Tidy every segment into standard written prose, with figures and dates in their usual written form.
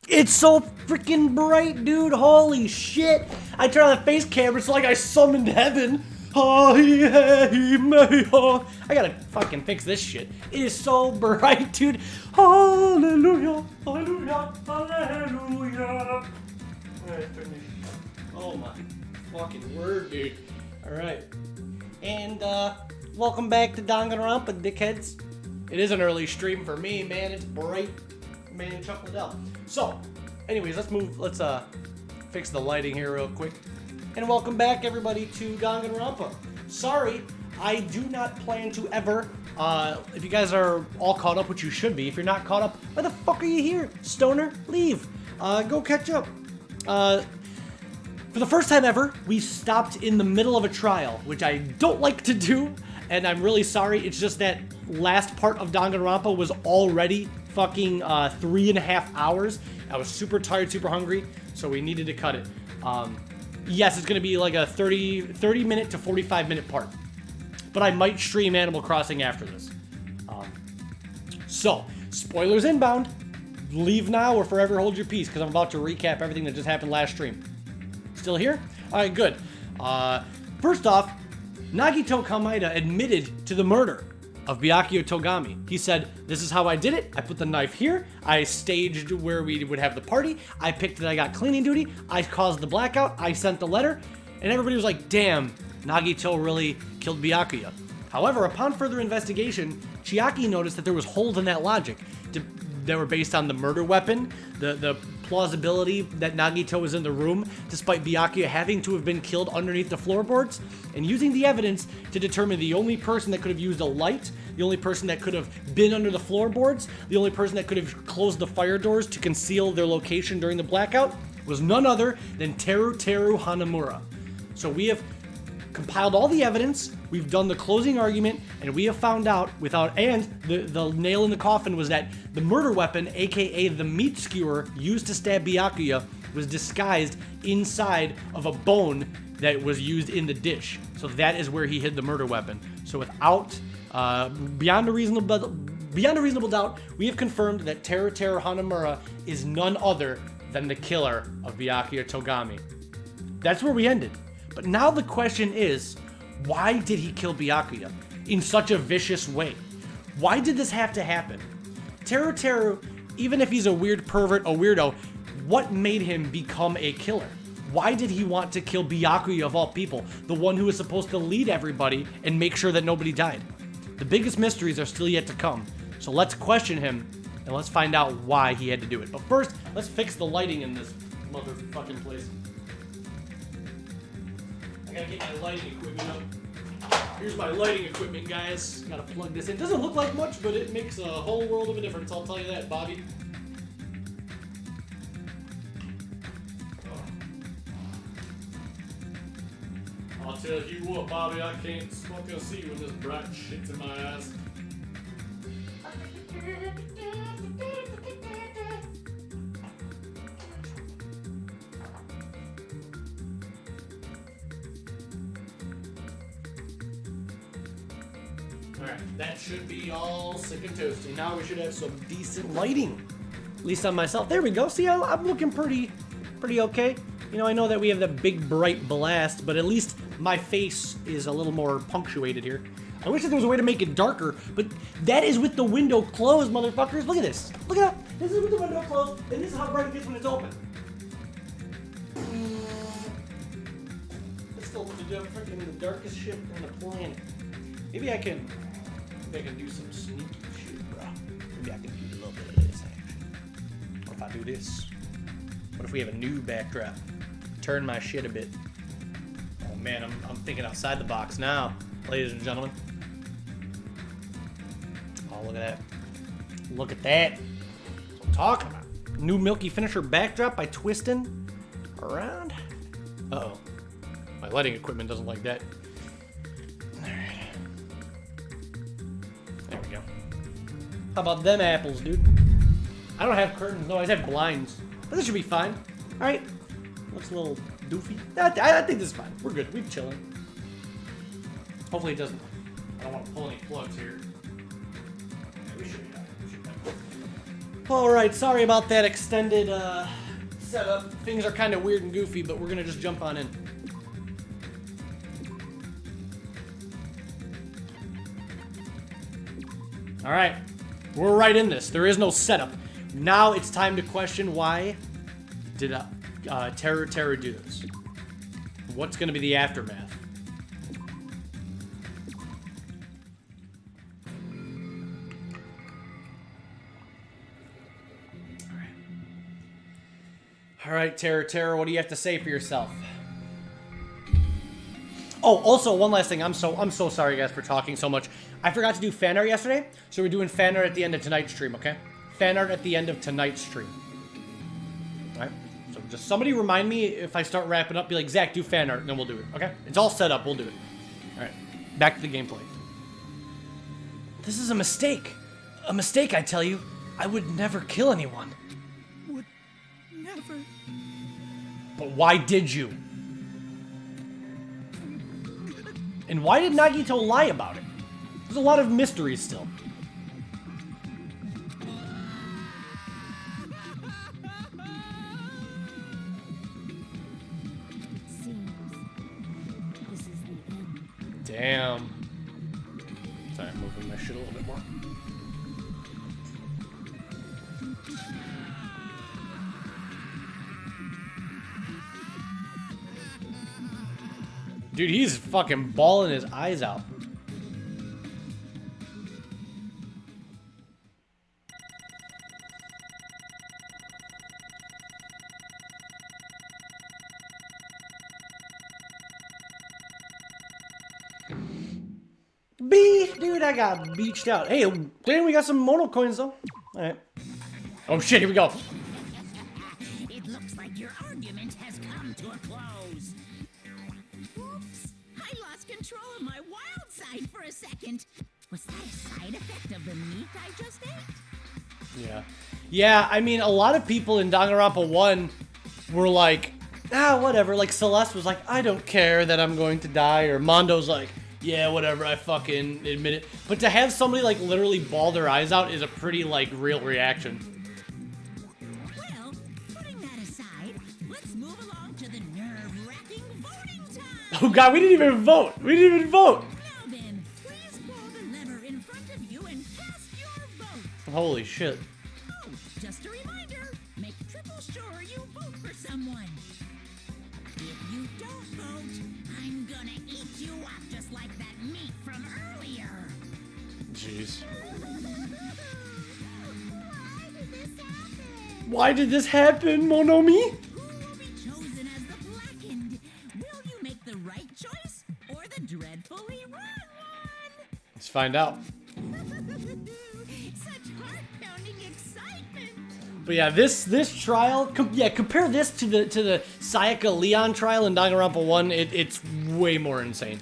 It's so freaking bright, dude. Holy shit. I turn on the face camera, it's like I summoned heaven. I gotta fucking fix this shit. It is so bright, dude. Hallelujah, hallelujah, hallelujah. Oh my fucking word, dude. Alright. And, welcome back to Danganronpa, dickheads. It is an early stream for me, man. It's bright. Man, chuckled out. So, anyways, let's fix the lighting here real quick. And welcome back, everybody, to Danganronpa. Sorry, I do not plan to ever, if you guys are all caught up, which you should be, if you're not caught up, why the fuck are you here? Stoner, leave. Go catch up. For the first time ever, we stopped in the middle of a trial, which I don't like to do, and I'm really sorry. It's just that last part of Danganronpa was already fucking 3.5 hours. I was super tired, super hungry, so we needed to cut it. Yes, it's gonna be like a 30 minute to 45 minute part, but I might stream Animal Crossing after this. So, spoilers inbound. Leave now or forever hold your peace, because I'm about to recap everything that just happened last stream. Still here? Alright, good. First off, Nagito Kameda admitted to the murder of Byakuya Togami. He said, this is how I did it. I put the knife here. I staged where we would have the party. I picked that I got cleaning duty. I caused the blackout. I sent the letter. And everybody was like, damn, Nagito really killed Byakuya. However, upon further investigation, Chiaki noticed that there was holes in that logic that were based on the murder weapon, the plausibility that Nagito was in the room, despite Byakuya having to have been killed underneath the floorboards, and using the evidence to determine the only person that could have used a light, the only person that could have been under the floorboards, the only person that could have closed the fire doors to conceal their location during the blackout, was none other than Teru Hanamura. So we have compiled all the evidence, we've done the closing argument, and we have found out and the nail in the coffin was that the murder weapon, aka the meat skewer used to stab Byakuya, was disguised inside of a bone that was used in the dish. So that is where he hid the murder weapon. So without, beyond a reasonable doubt, we have confirmed that Teru Hanamura is none other than the killer of Byakuya Togami. That's where we ended. But now the question is, why did he kill Byakuya in such a vicious way? Why did this have to happen? Teru, even if he's a weird pervert, a weirdo, what made him become a killer? Why did he want to kill Byakuya of all people, the one who was supposed to lead everybody and make sure that nobody died? The biggest mysteries are still yet to come, so let's question him and let's find out why he had to do it. But first, let's fix the lighting in this motherfucking place. I gotta get my lighting equipment up. Here's my lighting equipment, guys. Gotta plug this in. Doesn't look like much, but it makes a whole world of a difference, I'll tell you that, Bobby. I'll tell you what, Bobby, I can't fucking see when this bright shit's in my eyes. Alright, that should be all sick and toasty. Now we should have some decent lighting. At least on myself. There we go. See, I'm looking pretty okay. You know, I know that we have that big bright blast, but at least my face is a little more punctuated here. I wish that there was a way to make it darker, but that is with the window closed, motherfuckers. Look at this. Look at that. This is with the window closed, and this is how bright it gets when it's open. It's still freaking the darkest shit on the planet. Maybe I can do some sneaky shit, bro. Maybe I can do a little bit of this action. What if I do this? What if we have a new backdrop? Turn my shit a bit. Oh man, I'm thinking outside the box now, ladies and gentlemen. Oh, look at that. Look at that. That's what I'm talking about. New Milky Finisher backdrop by twisting around. Uh-oh. My lighting equipment doesn't like that. There we go. How about them apples, dude? I don't have curtains, no, I just have blinds. But this should be fine. Alright. Looks a little doofy. I think this is fine. We're good. We're chilling. Hopefully it doesn't. I don't want to pull any plugs here. Yeah, we should be fine. Alright, sorry about that extended setup. Things are kind of weird and goofy, but we're gonna just jump on in. Alright, we're right in this. There is no setup. Now it's time to question why did Terror do this? What's gonna be the aftermath? Alright, Terror, what do you have to say for yourself? Oh, also, one last thing. I'm so sorry, guys, for talking so much. I forgot to do fan art yesterday, so we're doing fan art at the end of tonight's stream, okay? Fan art at the end of tonight's stream. Alright? So just somebody remind me if I start wrapping up, be like, Zach, do fan art, and then we'll do it, okay? It's all set up, we'll do it. Alright, back to the gameplay. This is a mistake. A mistake, I tell you. I would never kill anyone. Would never. But why did you? And why did Nagito lie about it? There's a lot of mysteries still. It seems this is the end. Damn. Sorry, I'm moving my shit a little bit more. Dude, he's fucking bawling his eyes out. B, dude, I got beached out. Hey, damn, we got some mono coins though. All right. Oh shit, here we go. It looks like your argument has come to a close. Oops, I lost control of my wild side for a second. Was that a side effect of the meat I just ate? Yeah. Yeah, I mean, a lot of people in Danganronpa 1 were like, ah, whatever. Like, Celeste was like, I don't care that I'm going to die. Or Mondo's like, yeah, whatever, I fucking admit it. But to have somebody, like, literally bawl their eyes out is a pretty, like, real reaction. Well, putting that aside, let's move along to the nerve-wracking voting time. Oh, God, we didn't even vote. We didn't even vote. Now then, please pull the lever in front of you and cast your vote. Holy shit. Oh, just a reminder, make triple sure you vote for someone. If you don't vote, I'm gonna eat you up just like that meat from earlier. Jeez. Why did this happen? Why did this happen, Monomi? Who will be chosen as the blackened? Will you make the right choice or the dreadfully wrong one? Let's find out. Such heart-pounding excitement. But yeah, this trial, compare this to the Sayaka Leon trial in Danganronpa 1. It's way more insane.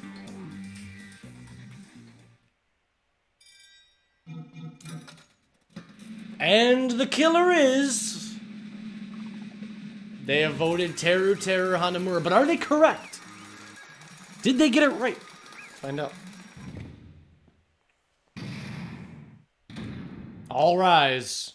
And the killer is... They have voted Teru Hanamura, but are they correct? Did they get it right? Let's find out. All rise.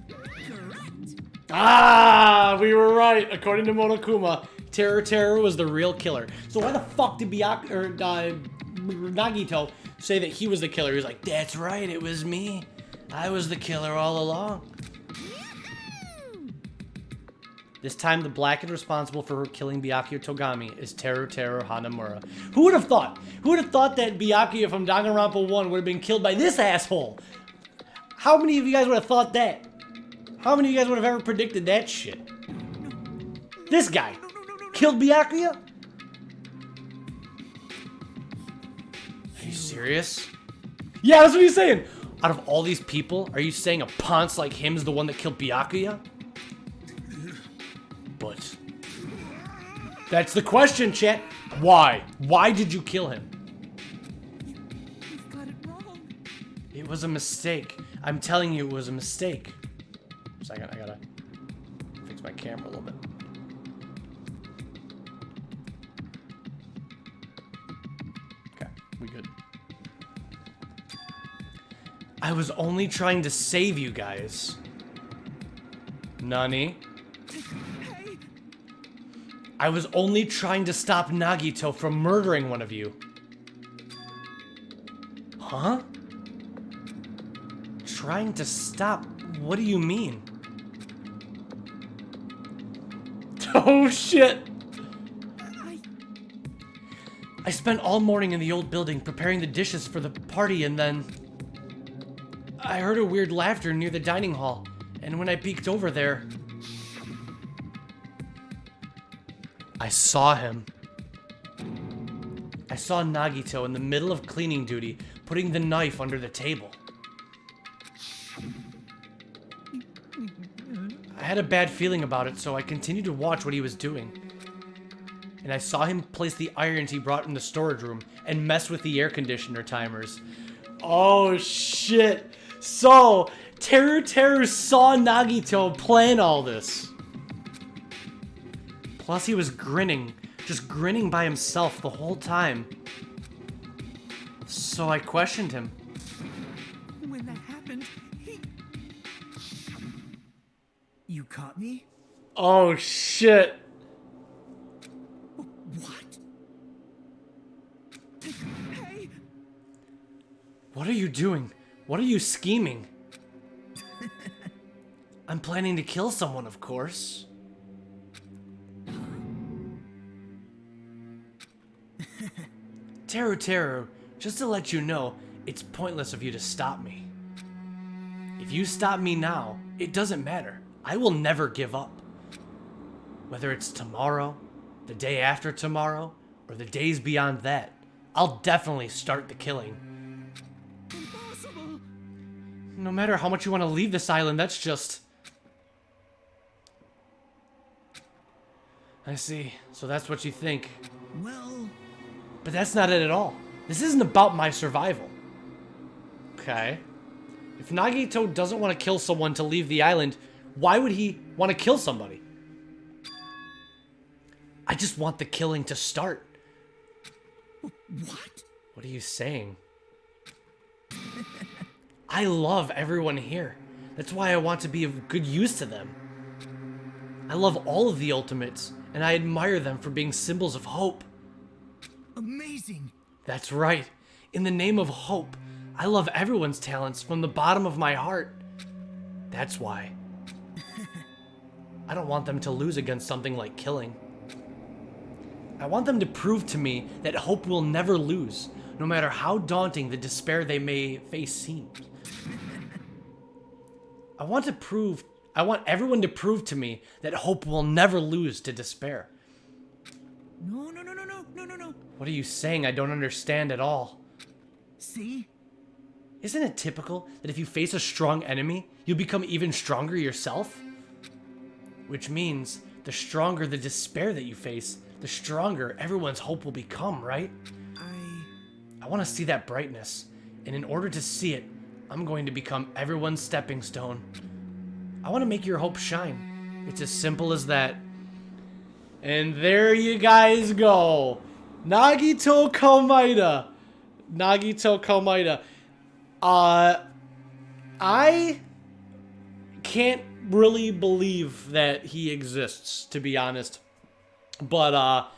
Correct. Ah, we were right. According to Monokuma, Teru was the real killer. So why the fuck did Nagito say that he was the killer? He was like, that's right, it was me. I was the killer all along. Yahoo! This time, the blackened responsible for killing Byakuya Togami is Teru Hanamura. Who would have thought? Who would have thought that Byakuya from Danganronpa 1 would have been killed by this asshole? How many of you guys would have thought that? How many of you guys would have ever predicted that shit? This guy killed Byakuya? Are you serious? Yeah, that's what he's saying. Out of all these people, are you saying a ponce like him is the one that killed Byakuya? But that's the question, chat. Why? Why did you kill him? You've got it wrong. It was a mistake. I'm telling you, it was a mistake. Second, I gotta fix my camera a little bit. Okay, we good. I was only trying to save you guys. Nani? Hey! I was only trying to stop Nagito from murdering one of you. Huh? Trying to stop? What do you mean? Oh shit! I spent all morning in the old building preparing the dishes for the party, and then I heard a weird laughter near the dining hall, and when I peeked over there, I saw him. I saw Nagito in the middle of cleaning duty, putting the knife under the table. I had a bad feeling about it, so I continued to watch what he was doing. And I saw him place the irons he brought in the storage room and mess with the air conditioner timers. Oh shit! So, Teru saw Nagito plan all this. Plus he was grinning, just grinning by himself the whole time. So I questioned him. When that happened, You caught me? Oh shit! What? Hey! What are you doing? What are you scheming? I'm planning to kill someone, of course. Teru, just to let you know, it's pointless of you to stop me. If you stop me now, it doesn't matter. I will never give up. Whether it's tomorrow, the day after tomorrow, or the days beyond that, I'll definitely start the killing. Impossible! No matter how much you want to leave this island, that's just... I see. So that's what you think. Well... But that's not it at all. This isn't about my survival. Okay. If Nagito doesn't want to kill someone to leave the island, why would he want to kill somebody? I just want the killing to start. What? What are you saying? I love everyone here. That's why I want to be of good use to them. I love all of the Ultimates, and I admire them for being symbols of hope. Amazing! That's right. In the name of hope, I love everyone's talents from the bottom of my heart. That's why. I don't want them to lose against something like killing. I want them to prove to me that hope will never lose, no matter how daunting the despair they may face seems. I want everyone to prove to me that hope will never lose to despair. No. What are you saying? I don't understand at all. See? Isn't it typical that if you face a strong enemy, you'll become even stronger yourself? Which means, the stronger the despair that you face, the stronger everyone's hope will become, right? I want to see that brightness, and in order to see it, I'm going to become everyone's stepping stone. I want to make your hope shine. It's as simple as that. And there you guys go. Nagito Komaeda. Nagito Komaeda. I can't really believe that he exists, to be honest. But,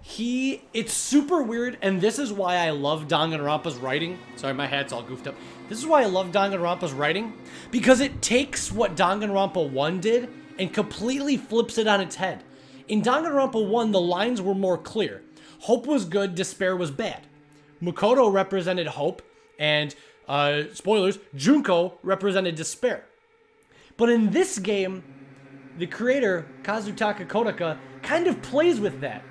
it's super weird, and this is why I love Danganronpa's writing. Sorry, my hat's all goofed up. This is why I love Danganronpa's writing, because it takes what Danganronpa 1 did and completely flips it on its head. In Danganronpa 1, the lines were more clear. Hope was good, despair was bad. Makoto represented hope, and, spoilers, Junko represented despair. But in this game, the creator, Kazutaka Kodaka, kind of plays with that.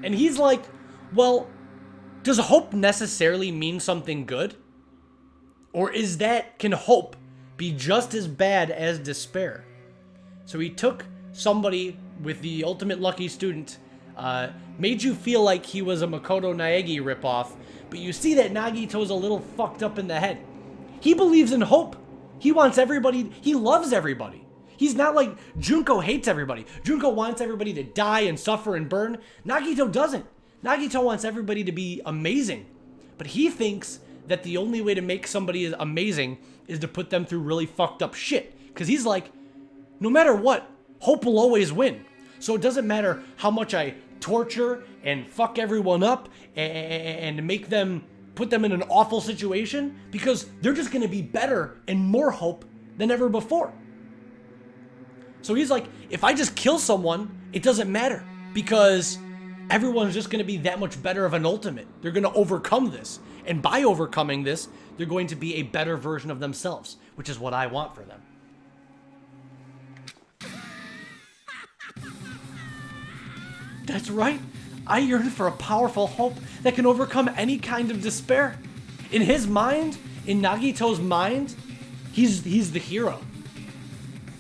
And he's like, well, does hope necessarily mean something good? Or can hope be just as bad as despair? So he took somebody with the ultimate lucky student, made you feel like he was a Makoto Naegi ripoff, but you see that Nagito's a little fucked up in the head. He believes in hope. He wants everybody, he loves everybody. He's not like Junko hates everybody. Junko wants everybody to die and suffer and burn. Nagito doesn't. Nagito wants everybody to be amazing. But he thinks that the only way to make somebody amazing is to put them through really fucked up shit. Because he's like, no matter what, hope will always win. So it doesn't matter how much I torture and fuck everyone up and make them, put them in an awful situation, because they're just going to be better and more hope than ever before. So he's like, if I just kill someone, it doesn't matter, because everyone's just going to be that much better of an ultimate. They're going to overcome this. And by overcoming this, they're going to be a better version of themselves, which is what I want for them. That's right. I yearn for a powerful hope that can overcome any kind of despair. In his mind, in Nagito's mind, he's the hero.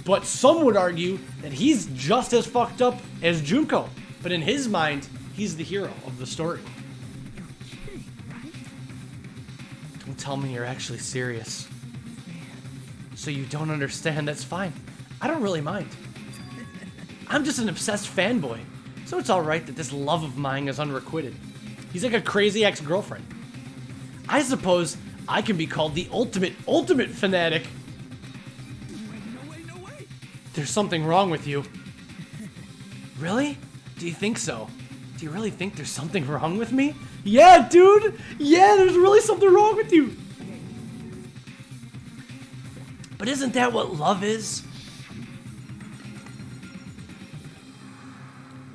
But some would argue that he's just as fucked up as Junko. But in his mind, he's the hero of the story. Don't tell me you're actually serious. So you don't understand, that's fine. I don't really mind. I'm just an obsessed fanboy. So it's alright that this love of mine is unrequited. He's like a crazy ex-girlfriend. I suppose I can be called the ultimate fanatic. No way. There's something wrong with you. Really? Do you think so? Do you really think there's something wrong with me? Yeah, dude! Yeah, there's really something wrong with you! But isn't that what love is?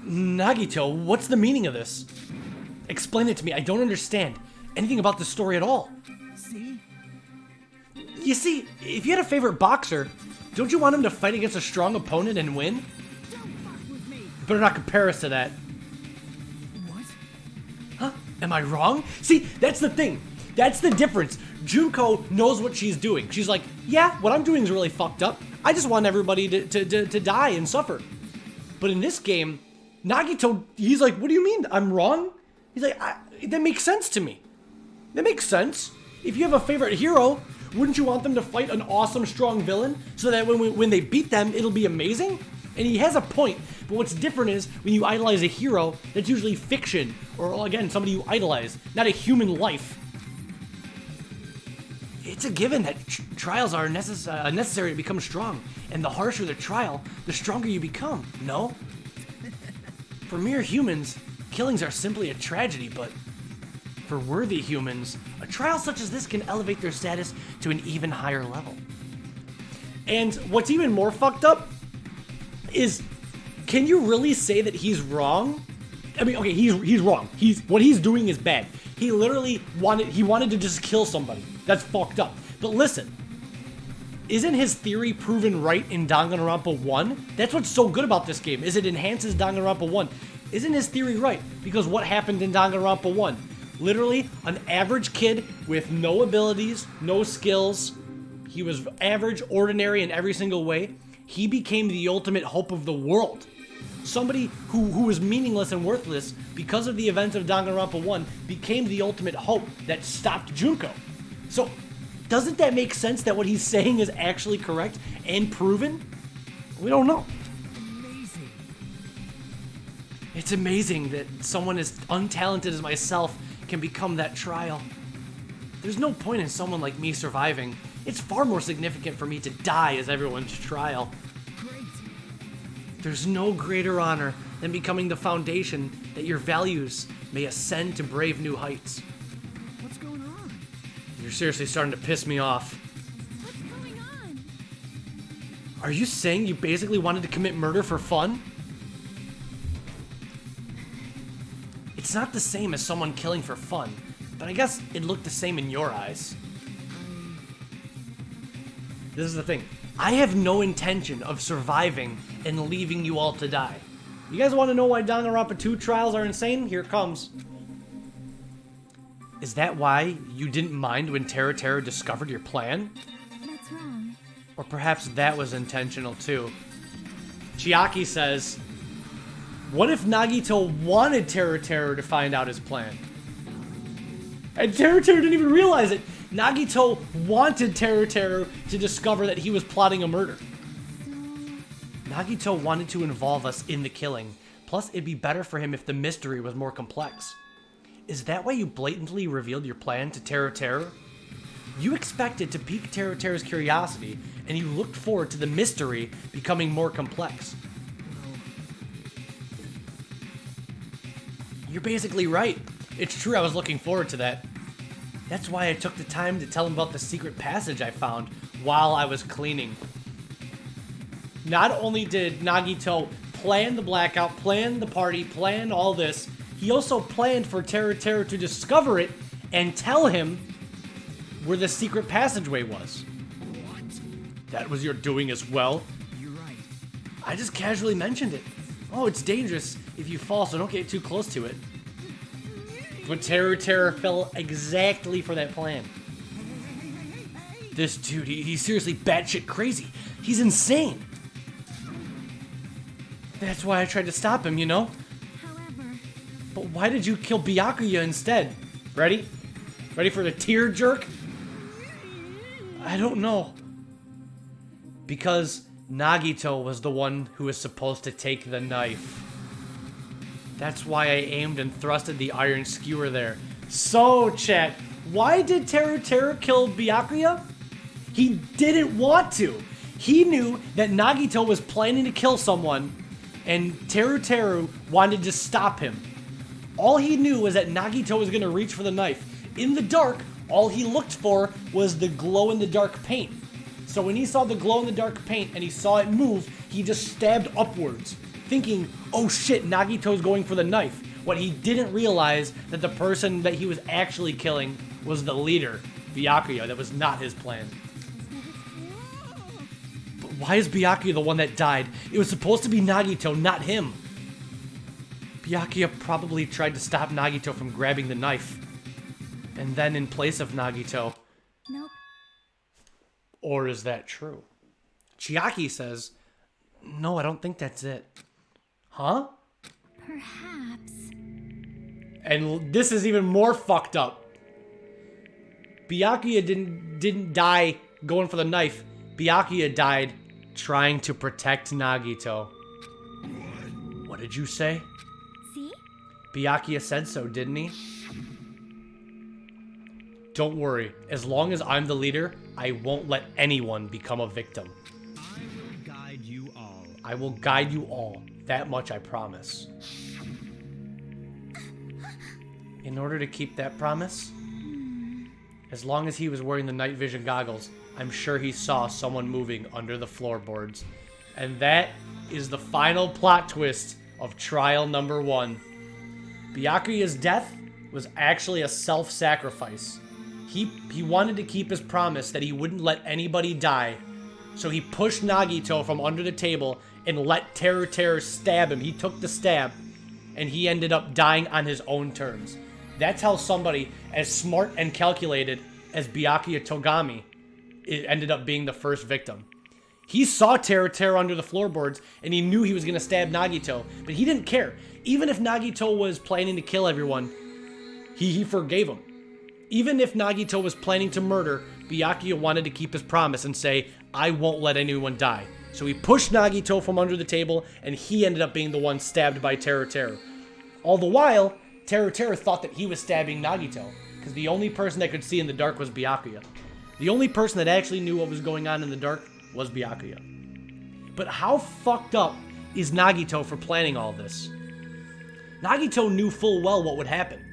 Nagito, what's the meaning of this? Explain it to me. I don't understand anything about the story at all. See? You see, if you had a favorite boxer, don't you want him to fight against a strong opponent and win? Don't fuck with me. Better not compare us to that. What? Huh? Am I wrong? See, that's the thing. That's the difference. Junko knows what she's doing. She's like, yeah, what I'm doing is really fucked up. I just want everybody to die and suffer. But in this game, Nagito, he's like, what do you mean? I'm wrong? He's like, that makes sense to me. That makes sense. If you have a favorite hero, wouldn't you want them to fight an awesome, strong villain so that when they beat them, it'll be amazing? And he has a point, but what's different is when you idolize a hero, that's usually fiction, or again, somebody you idolize, not a human life. It's a given that trials are necessary to become strong, and the harsher the trial, the stronger you become, no? For mere humans, killings are simply a tragedy, but for worthy humans, a trial such as this can elevate their status to an even higher level. And what's even more fucked up is, can you really say that he's wrong? I mean, okay, he's wrong. What he's doing is bad. He literally wanted to just kill somebody. That's fucked up. But listen, isn't his theory proven right in Danganronpa 1? That's what's so good about this game, is it enhances Danganronpa 1. Isn't his theory right? Because what happened in Danganronpa 1? Literally, an average kid with no abilities, no skills. He was average, ordinary in every single way. He became the ultimate hope of the world. Somebody who was meaningless and worthless because of the events of Danganronpa 1 became the ultimate hope that stopped Junko. So, doesn't that make sense that what he's saying is actually correct and proven? We don't know. Amazing. It's amazing that someone as untalented as myself can become that trial. There's no point in someone like me surviving. It's far more significant for me to die as everyone's trial. Great. There's no greater honor than becoming the foundation that your values may ascend to brave new heights. What's going on? You're seriously starting to piss me off. What's going on? Are you saying you basically wanted to commit murder for fun? It's not the same as someone killing for fun, but I guess it looked the same in your eyes. This is the thing. I have no intention of surviving and leaving you all to die. You guys want to know why Danganronpa 2 trials are insane? Here it comes. Is that why you didn't mind when Terra discovered your plan? That's wrong. Or perhaps that was intentional too. Chiaki says, what if Nagito wanted Terra to find out his plan? And Terra didn't even realize it. Nagito wanted Terra to discover that he was plotting a murder. Nagito wanted to involve us in the killing. Plus, it'd be better for him if the mystery was more complex. Is that why you blatantly revealed your plan to Terra? You expected to pique Teruteru's curiosity, and you looked forward to the mystery becoming more complex. You're basically right. It's true, I was looking forward to that. That's why I took the time to tell him about the secret passage I found while I was cleaning. Not only did Nagito plan the blackout, plan the party, plan all this, he also planned for Teruteru to discover it and tell him where the secret passageway was. What? That was your doing as well? You're right. I just casually mentioned it. Oh, it's dangerous if you fall, so don't get too close to it. But Teruteru fell exactly for that plan. This dude, he's seriously batshit crazy. He's insane. That's why I tried to stop him, you know? However, But why did you kill Byakuya instead? Ready? Ready for the tear jerk? I don't know. Because Nagito was the one who was supposed to take the knife. That's why I aimed and thrusted the iron skewer there. So, chat, why did Teruteru kill Byakuya? He didn't want to. He knew that Nagito was planning to kill someone, and Teruteru wanted to stop him. All he knew was that Nagito was going to reach for the knife. In the dark, all he looked for was the glow-in-the-dark paint. So when he saw the glow-in-the-dark paint and he saw it move, he just stabbed upwards, thinking, oh shit, Nagito's going for the knife. What he didn't realize that the person that he was actually killing was the leader, Byakuya. That was not his plan. But why is Byakuya the one that died? It was supposed to be Nagito, not him. Byakuya probably tried to stop Nagito from grabbing the knife. And then in place of Nagito. nope. Or is that true? Chiaki says, no, I don't think that's it. Huh? Perhaps. And this is even more fucked up. Byakuya didn't die going for the knife. Byakuya died trying to protect Nagito. What did you say? See? Byakuya said so, didn't he? Don't worry. As long as I'm the leader, I won't let anyone become a victim. I will guide you all. I will guide you all. That much I promise. In order to keep that promise, as long as he was wearing the night vision goggles, I'm sure he saw someone moving under the floorboards. And that is the final plot twist of trial number 1. Byakuya's death was actually a self-sacrifice. He wanted to keep his promise that he wouldn't let anybody die, so he pushed Nagito from under the table and let Teruteru stab him. He took the stab, and he ended up dying on his own terms. That's how somebody as smart and calculated as Byakuya Togami ended up being the first victim. He saw Teruteru under the floorboards, and he knew he was going to stab Nagito, but he didn't care. Even if Nagito was planning to kill everyone, he forgave him. Even if Nagito was planning to murder, Byakuya wanted to keep his promise and say, I won't let anyone die. So he pushed Nagito from under the table, and he ended up being the one stabbed by Teruteru. All the while, Teruteru thought that he was stabbing Nagito, because the only person that could see in the dark was Byakuya. The only person that actually knew what was going on in the dark was Byakuya. But how fucked up is Nagito for planning all this? Nagito knew full well what would happen.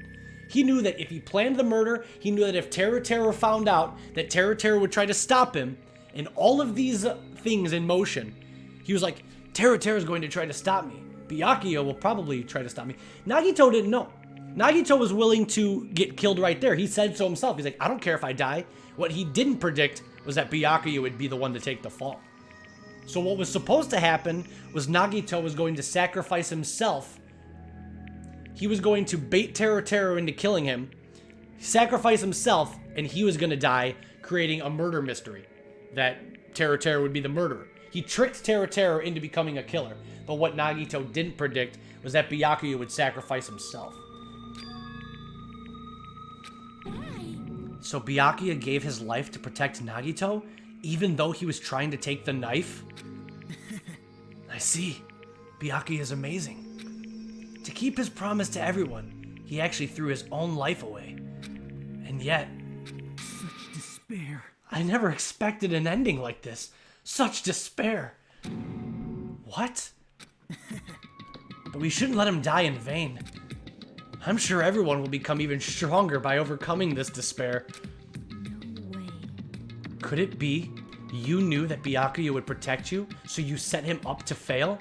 He knew that if he planned the murder, he knew that if Teruteru found out, that Teruteru would try to stop him, and all of these things in motion, he was like, Teruteru's going to try to stop me. Byakuya will probably try to stop me. Nagito didn't know. Nagito was willing to get killed right there. He said so himself. He's like, I don't care if I die. What he didn't predict was that Byakuya would be the one to take the fall. So what was supposed to happen was Nagito was going to sacrifice himself. He was going to bait Teruteru into killing him, sacrifice himself, and he was going to die, creating a murder mystery that Teruteru would be the murderer. He tricked Teruteru into becoming a killer, but what Nagito didn't predict was that Byakuya would sacrifice himself. So Byakuya gave his life to protect Nagito, even though he was trying to take the knife? I see. Byakuya is amazing. To keep his promise to everyone, he actually threw his own life away. And yet... Such despair. I never expected an ending like this. Such despair. What? But we shouldn't let him die in vain. I'm sure everyone will become even stronger by overcoming this despair. No way. Could it be you knew that Byakuya would protect you, so you set him up to fail?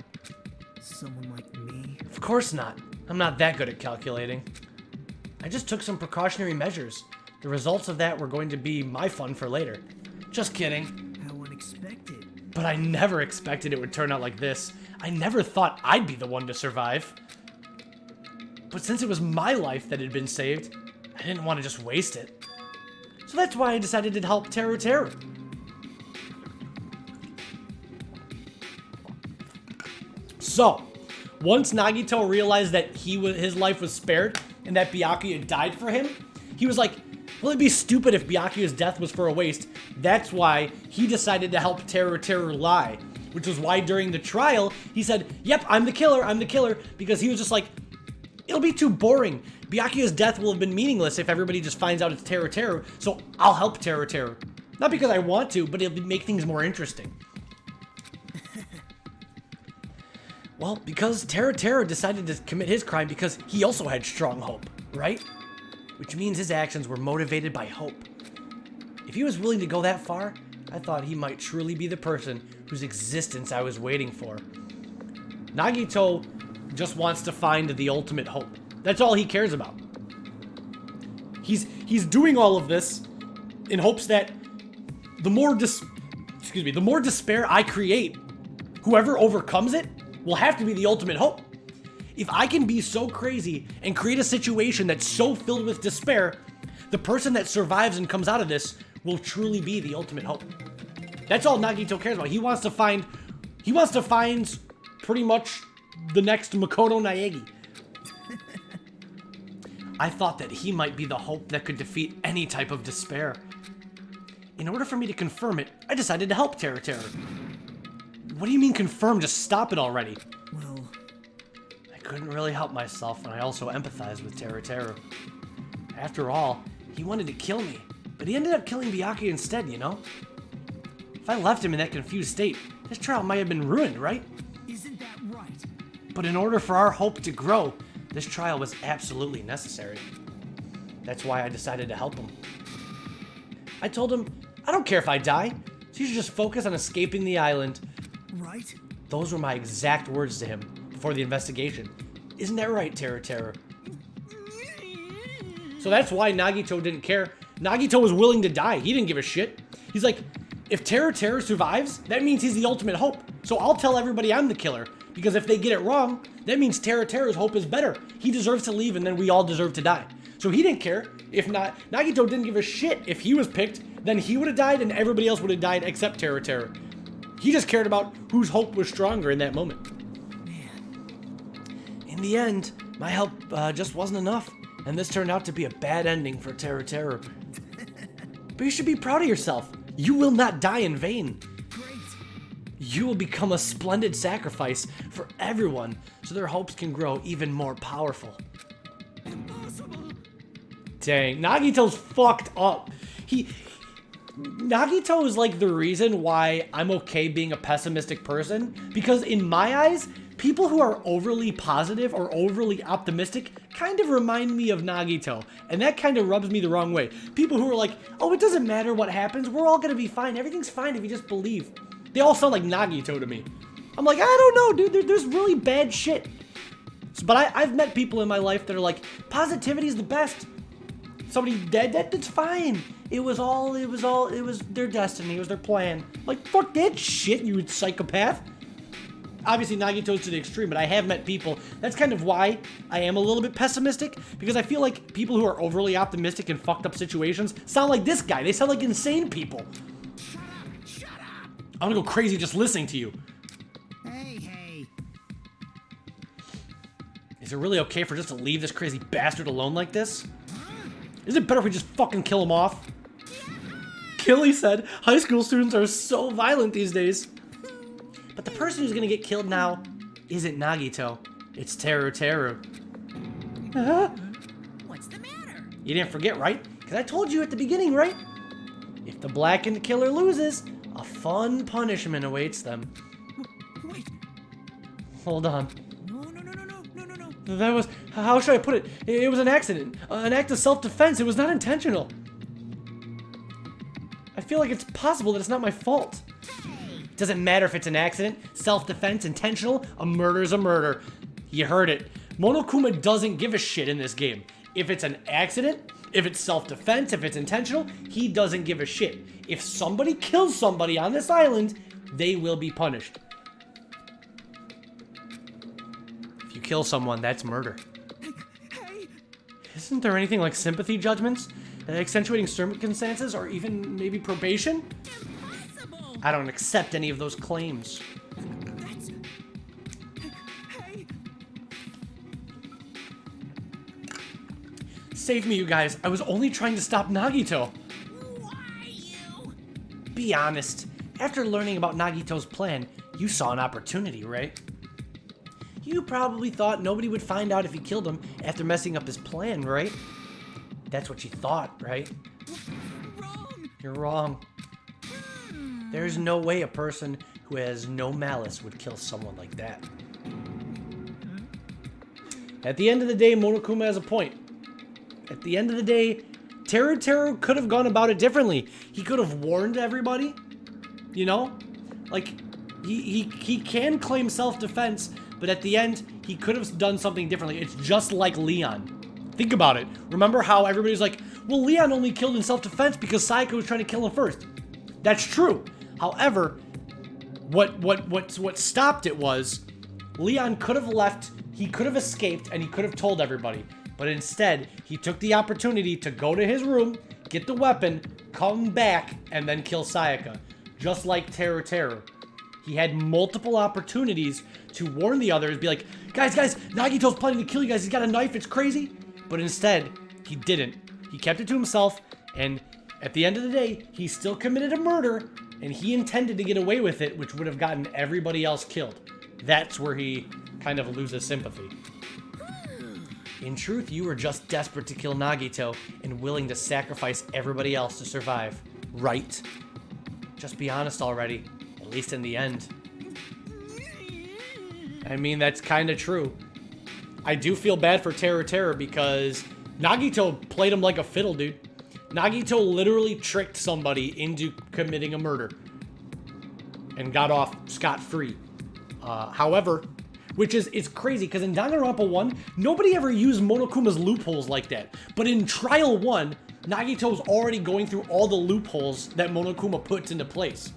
Someone like me? Of course not. I'm not that good at calculating. I just took some precautionary measures. The results of that were going to be my fun for later. Just kidding. How unexpected. But I never expected it would turn out like this. I never thought I'd be the one to survive. But since it was my life that had been saved, I didn't want to just waste it. So that's why I decided to help Teru Teru. So, once Nagito realized that his life was spared and that Byakuya died for him, he was like, well, it'd be stupid if Byakuya's death was for a waste. That's why he decided to help Teru Teru lie, which was why during the trial, he said, yep, I'm the killer, because he was just like, it'll be too boring. Byakuya's death will have been meaningless if everybody just finds out it's Teru Teru, so I'll help Teru Teru. Not because I want to, but it'll make things more interesting. Well, because Teru Teru decided to commit his crime because he also had strong hope, right? Which means his actions were motivated by hope. If he was willing to go that far, I thought he might truly be the person whose existence I was waiting for. Nagito just wants to find the ultimate hope. That's all he cares about. He's doing all of this in hopes that the more despair I create, whoever overcomes it will have to be the ultimate hope. If I can be so crazy and create a situation that's so filled with despair, the person that survives and comes out of this will truly be the ultimate hope. That's all Nagito cares about. He wants to find pretty much the next Makoto Naegi. I thought that he might be the hope that could defeat any type of despair. In order for me to confirm it, I decided to help Teru Teru. What do you mean confirm? Just stop it already. Well, I couldn't really help myself, and I also empathized with Teru Teru. After all, he wanted to kill me, but he ended up killing Byakuya instead, you know? If I left him in that confused state, this trial might have been ruined, right? isn't that right? But in order for our hope to grow, this trial was absolutely necessary. That's why I decided to help him. I told him, I don't care if I die, so you should just focus on escaping the island. Right? Those were my exact words to him before the investigation. Isn't that right, Teru Teru? So that's why Nagito didn't care. Nagito was willing to die. He didn't give a shit. He's like, if Teru Teru survives, that means he's the ultimate hope. So I'll tell everybody I'm the killer. Because if they get it wrong, that means Teru Teru's hope is better. He deserves to leave and then we all deserve to die. So he didn't care. If not, Nagito didn't give a shit. If he was picked, then he would have died and everybody else would have died except Teru Teru. He just cared about whose hope was stronger in that moment. In the end, my help just wasn't enough, and this turned out to be a bad ending for Teru Teru. But you should be proud of yourself. You will not die in vain. Great. You will become a splendid sacrifice for everyone, so their hopes can grow even more powerful. Impossible. Dang, Nagito's fucked up. Nagito is like the reason why I'm okay being a pessimistic person, because in my eyes, people who are overly positive or overly optimistic kind of remind me of Nagito, and that kind of rubs me the wrong way. People who are like, oh, it doesn't matter what happens, we're all gonna be fine, everything's fine if you just believe. They all sound like Nagito to me. I'm like, I don't know, dude, there's really bad shit. But I've met people in my life that are like, positivity is the best. Somebody dead, that's fine. It was their destiny, it was their plan. Like, fuck that shit, you psychopath. Obviously, Nagito's to the extreme, but I have met people. That's kind of why I am a little bit pessimistic, because I feel like people who are overly optimistic in fucked up situations sound like this guy. They sound like insane people. Shut up. I'm gonna go crazy just listening to you. Hey. Is it really okay for just to leave this crazy bastard alone like this? Is it better if we just fucking kill him off? Killy said, high school students are so violent these days. But the person who's gonna get killed now isn't Nagito. It's Teru Teru. What's the matter? You didn't forget, right? Because I told you at the beginning, right? If If the blackened killer loses, a fun punishment awaits them. Wait. Hold on. No. That was, how should I put it? It was an accident. An act of self-defense. It was not intentional. I feel like it's possible that it's not my fault. Doesn't matter if it's an accident, self-defense, intentional, a murder is a murder. You heard it. Monokuma doesn't give a shit in this game. If it's an accident, if it's self-defense, if it's intentional, he doesn't give a shit. If somebody kills somebody on this island, they will be punished. If you kill someone, that's murder. Hey. Isn't there anything like sympathy judgments, accentuating circumstances, or even maybe probation? Impossible! I don't accept any of those claims. That's... Hey. Save me, you guys. I was only trying to stop Nagito. Why you? Be honest. After learning about Nagito's plan, you saw an opportunity, right? You probably thought nobody would find out if he killed him after messing up his plan, right? That's what you thought, right? Wrong. You're wrong. There's no way a person who has no malice would kill someone like that. At the end of the day, Monokuma has a point. At the end of the day, Teru could have gone about it differently. He could have warned everybody, you know? Like, he can claim self-defense, but at the end, he could have done something differently. It's just like Leon. Think about it. Remember how everybody's like, well, Leon only killed in self-defense because Sayaka was trying to kill him first. That's true. However, what stopped it was Leon could have left, he could have escaped, and he could have told everybody. But instead, he took the opportunity to go to his room, get the weapon, come back, and then kill Sayaka. Just like Teru. He had multiple opportunities to warn the others, be like, guys, Nagito's planning to kill you guys, he's got a knife, it's crazy. But instead, he didn't. He kept it to himself, and at the end of the day, he still committed a murder, and he intended to get away with it, which would have gotten everybody else killed. That's where he kind of loses sympathy. In truth, you were just desperate to kill Nagito and willing to sacrifice everybody else to survive, right? Just be honest already, at least in the end. I mean, that's kind of true. I do feel bad for Teru because Nagito played him like a fiddle, dude. Nagito literally tricked somebody into committing a murder and got off scot-free. However, which is, it's crazy, because in Danganronpa 1, nobody ever used Monokuma's loopholes like that. But in Trial 1, Nagito's already going through all the loopholes that Monokuma puts into place.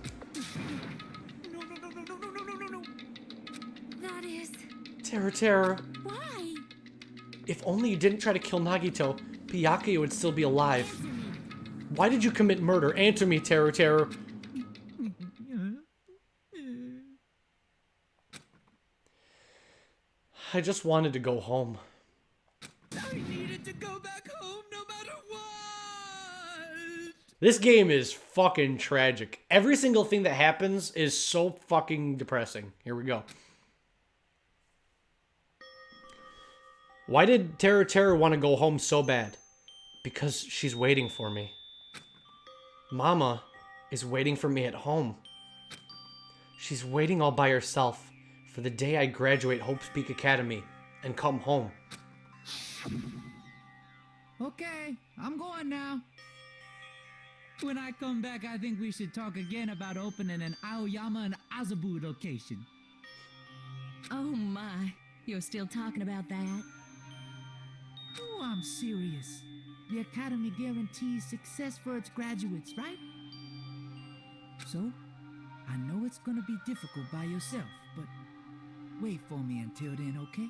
No. That is... Teru. Why? If only you didn't try to kill Nagito, Byakuya would still be alive. Why did you commit murder? Answer me, Teru. I just wanted to go home. I needed to go back home no matter what. This game is fucking tragic. Every single thing that happens is so fucking depressing. Here we go. Why did Teru want to go home so bad? Because she's waiting for me. Mama is waiting for me at home. She's waiting all by herself for the day I graduate Hope's Peak Academy and come home. Okay, I'm going now. When I come back, I think we should talk again about opening an Aoyama and Azabu location. Oh my. You're still talking about that? Oh, I'm serious. The Academy guarantees success for its graduates, right? So, I know it's gonna be difficult by yourself, but wait for me until then, okay?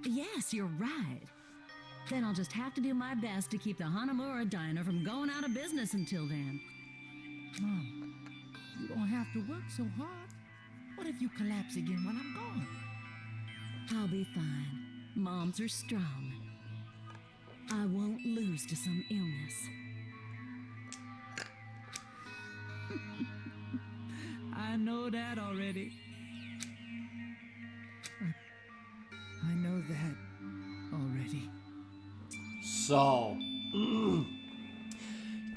Yes, you're right. Then I'll just have to do my best to keep the Hanamura Diner from going out of business until then. Mom, you don't have to work so hard. What if you collapse again while I'm gone? I'll be fine. Moms are strong. I won't lose to some illness. I know that already. I know that already. So,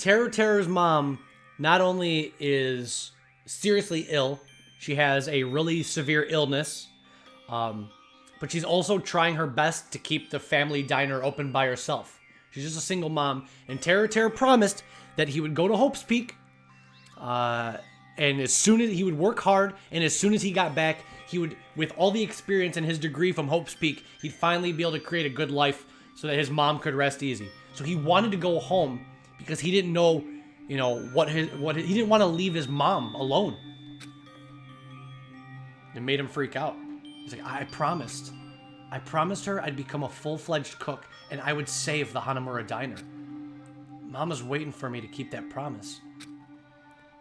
Terror's mom not only is seriously ill, she has a really severe illness, but she's also trying her best to keep the family diner open by herself. She's just a single mom, and Terror promised that he would go to Hope's Peak, and as soon as he would work hard, and as soon as he got back, he would, with all the experience and his degree from Hope's Peak, he'd finally be able to create a good life so that his mom could rest easy. So he wanted to go home because he didn't know, he didn't want to leave his mom alone. It made him freak out. He's like, I promised her I'd become a full-fledged cook and I would save the Hanamura Diner. Mama's waiting for me to keep that promise.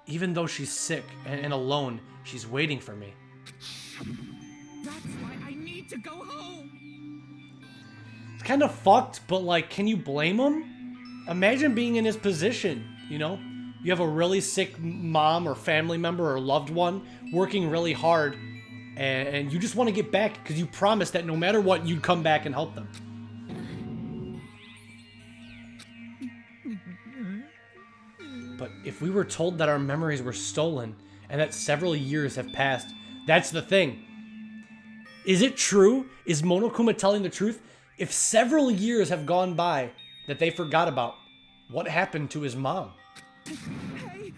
Even though she's sick and alone, she's waiting for me. That's why I need to go home. It's kind of fucked, but like, can you blame him? Imagine being in his position, You have a really sick mom or family member or loved one working really hard, and you just want to get back because you promised that no matter what, you'd come back and help them. But if we were told that our memories were stolen and that several years have passed, that's the thing. Is it true? Is Monokuma telling the truth? If several years have gone by that they forgot about, what happened to his mom?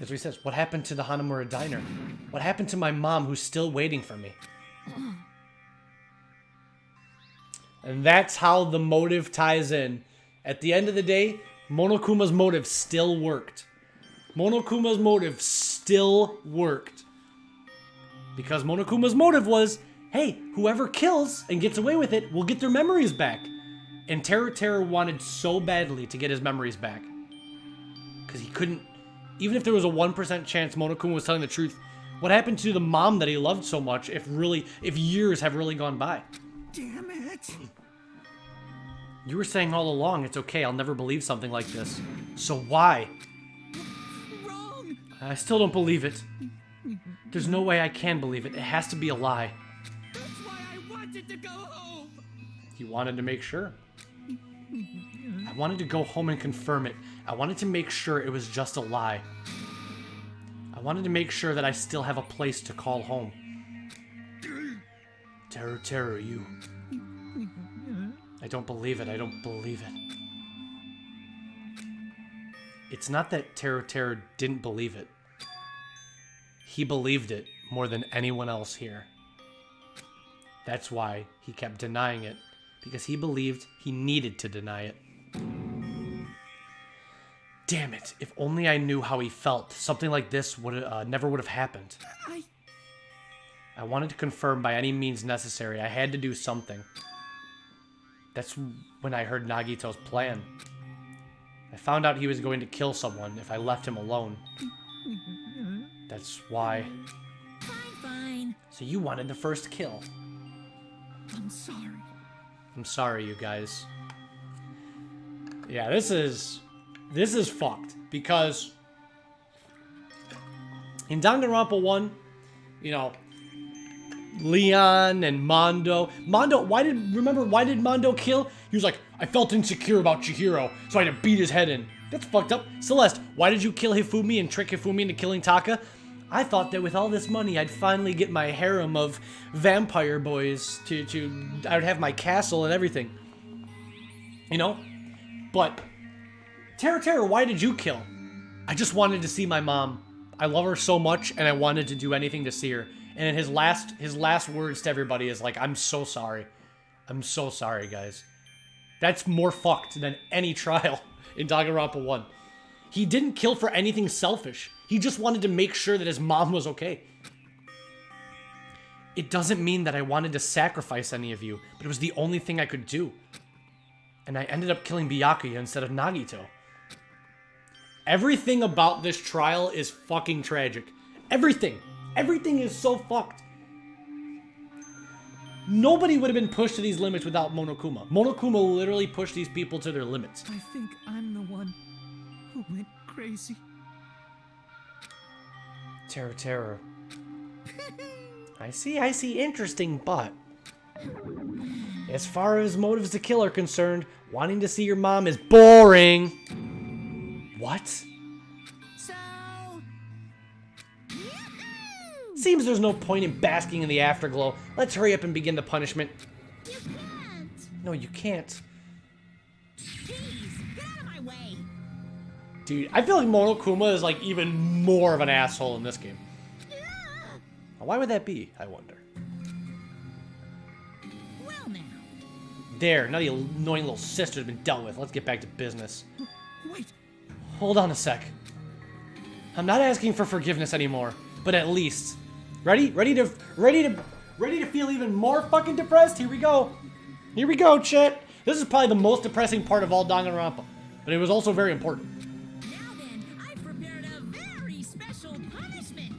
As he says, what happened to the Hanamura Diner? What happened to my mom who's still waiting for me? And that's how the motive ties in. At the end of the day, Monokuma's motive still worked. Monokuma's motive still worked. Because Monokuma's motive was, hey, whoever kills and gets away with it will get their memories back. And Terror wanted so badly to get his memories back. Because he couldn't, even if there was a 1% chance Monokuma was telling the truth, what happened to the mom that he loved so much if years have really gone by? Damn it. You were saying all along, it's okay, I'll never believe something like this. So why? Wrong. I still don't believe it. There's no way I can believe it. It has to be a lie. That's why I wanted to go home. He wanted to make sure. I wanted to go home and confirm it. I wanted to make sure it was just a lie. I wanted to make sure that I still have a place to call home. Terror, you. I don't believe it. I don't believe it. It's not that Terror didn't believe it. He believed it more than anyone else here. That's why he kept denying it. Because he believed he needed to deny it. Damn it. If only I knew how he felt. Something like this never would have happened. I wanted to confirm by any means necessary. I had to do something. That's when I heard Nagito's plan. I found out he was going to kill someone if I left him alone. That's why. Fine. So you wanted the first kill. I'm sorry. I'm sorry, you guys. Yeah, this is fucked. Because in Danganronpa 1, Leon and Mondo, why did Mondo kill? He was like, I felt insecure about Chihiro, so I had to beat his head in. That's fucked up. Celeste, why did you kill Hifumi and trick Hifumi into killing Taka? I thought that with all this money, I'd finally get my harem of vampire boys I would have my castle and everything. But Terror, why did you kill? I just wanted to see my mom. I love her so much, and I wanted to do anything to see her. And his last words to everybody is like, I'm so sorry. I'm so sorry, guys. That's more fucked than any trial in Danganronpa 1. He didn't kill for anything selfish. He just wanted to make sure that his mom was okay. It doesn't mean that I wanted to sacrifice any of you, but it was the only thing I could do. And I ended up killing Byakuya instead of Nagito. Everything about this trial is fucking tragic. Everything. Everything is so fucked. Nobody would have been pushed to these limits without Monokuma. Monokuma literally pushed these people to their limits. I think I'm the one who went crazy. Terror. I see. Interesting, but as far as motives to kill are concerned, wanting to see your mom is boring. What? Seems there's no point in basking in the afterglow. Let's hurry up and begin the punishment. You can't. No, you can't. Please, get out of my way. Dude, I feel like Monokuma is like even more of an asshole in this game. Why would that be, I wonder? Well now. There, now the annoying little sister's been dealt with. Let's get back to business. Wait, Hold on a sec. I'm not asking for forgiveness anymore, but at least. Ready to feel even more fucking depressed? Here we go. Here we go, chat. This is probably the most depressing part of all Danganronpa, but it was also very important. Now then, I've prepared a very special punishment.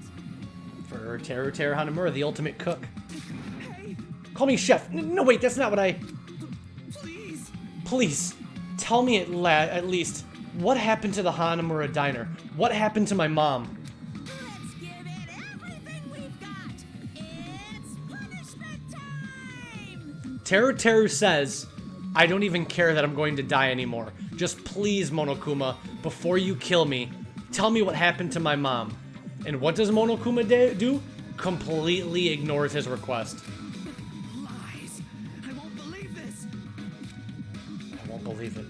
For Teru Hanamura, the ultimate cook. hey, Call me chef. No, wait, that's not what I... please. Please, tell me at least, what happened to the Hanamura diner? What happened to my mom? Let's give it everything we've got. It's punishment time. Teru says, I don't even care that I'm going to die anymore. Just please, Monokuma, before you kill me, tell me what happened to my mom. And what does Monokuma do? Completely ignores his request. Lies. I won't believe this. I won't believe it.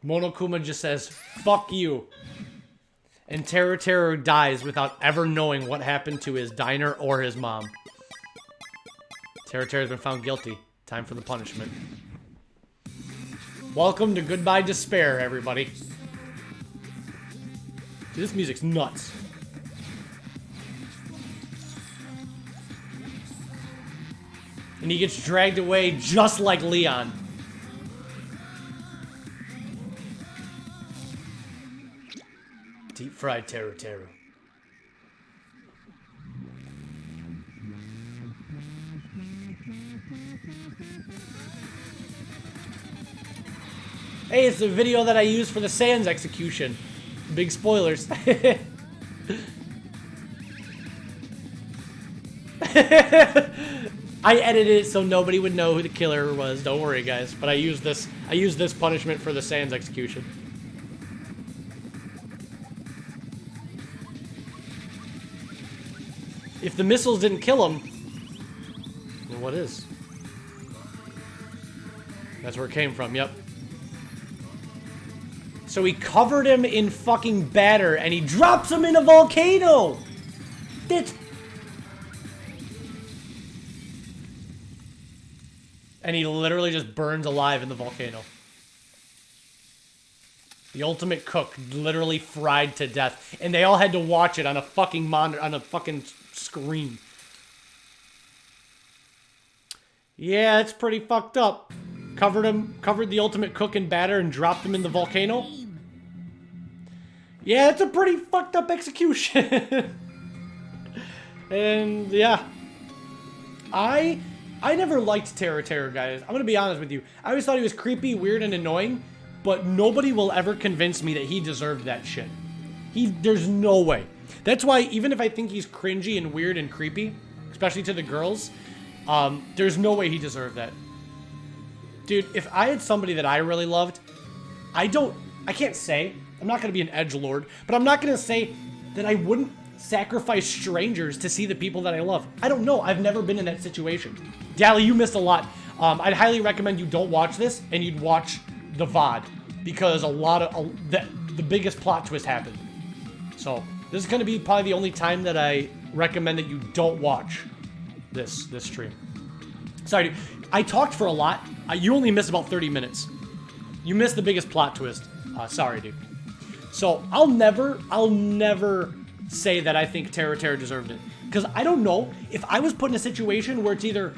Monokuma just says, fuck you. And Teru dies without ever knowing what happened to his diner or his mom. Teru has been found guilty. Time for the punishment. Welcome to Goodbye Despair, everybody. Dude, this music's nuts. And he gets dragged away just like Leon. Deep fried Teru. Hey, it's the video that I used for the Sans execution. Big spoilers. I edited it so nobody would know who the killer was. Don't worry, guys. But I used this punishment for the Sans execution. If the missiles didn't kill him, then what is? That's where it came from, yep. So he covered him in fucking batter and he drops him in a volcano! That's... And he literally just burns alive in the volcano. The ultimate cook, literally fried to death. And they all had to watch it on a fucking monitor, on a fucking screen. Yeah, it's pretty fucked up. Covered the ultimate cook in batter and dropped him in the volcano. Yeah, it's a pretty fucked up execution. And yeah. I never liked Teru, guys. I'm gonna be honest with you. I always thought he was creepy, weird, and annoying, but nobody will ever convince me that he deserved that shit. There's no way. That's why, even if I think he's cringy and weird and creepy, especially to the girls, there's no way he deserved that. Dude, if I had somebody that I really loved, I can't say, I'm not gonna be an edgelord, but I'm not gonna say that I wouldn't sacrifice strangers to see the people that I love. I don't know. I've never been in that situation. Dally, you missed a lot. I'd highly recommend you don't watch this and you'd watch the VOD because the biggest plot twist happened. So this is going to be probably the only time that I recommend that you don't watch this stream. Sorry, dude. I talked for a lot. You only missed about 30 minutes. You missed the biggest plot twist. Sorry, dude. So I'll never say that I think Teru deserved it. Because I don't know if I was put in a situation where it's either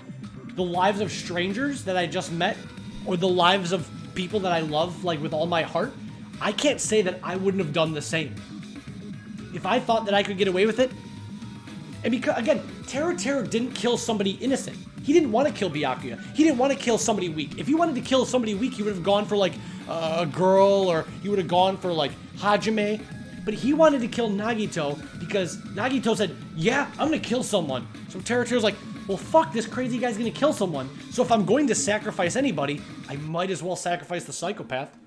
the lives of strangers that I just met or the lives of people that I love, like, with all my heart. I can't say that I wouldn't have done the same. If I thought that I could get away with it. And because, again, Teru didn't kill somebody innocent. He didn't want to kill Byakuya. He didn't want to kill somebody weak. If he wanted to kill somebody weak, he would have gone for, like, a girl, or he would have gone for, like, Hajime. But he wanted to kill Nagito because Nagito said, yeah, I'm going to kill someone. So Teru's like, well, fuck, this crazy guy's going to kill someone. So if I'm going to sacrifice anybody, I might as well sacrifice the psychopath.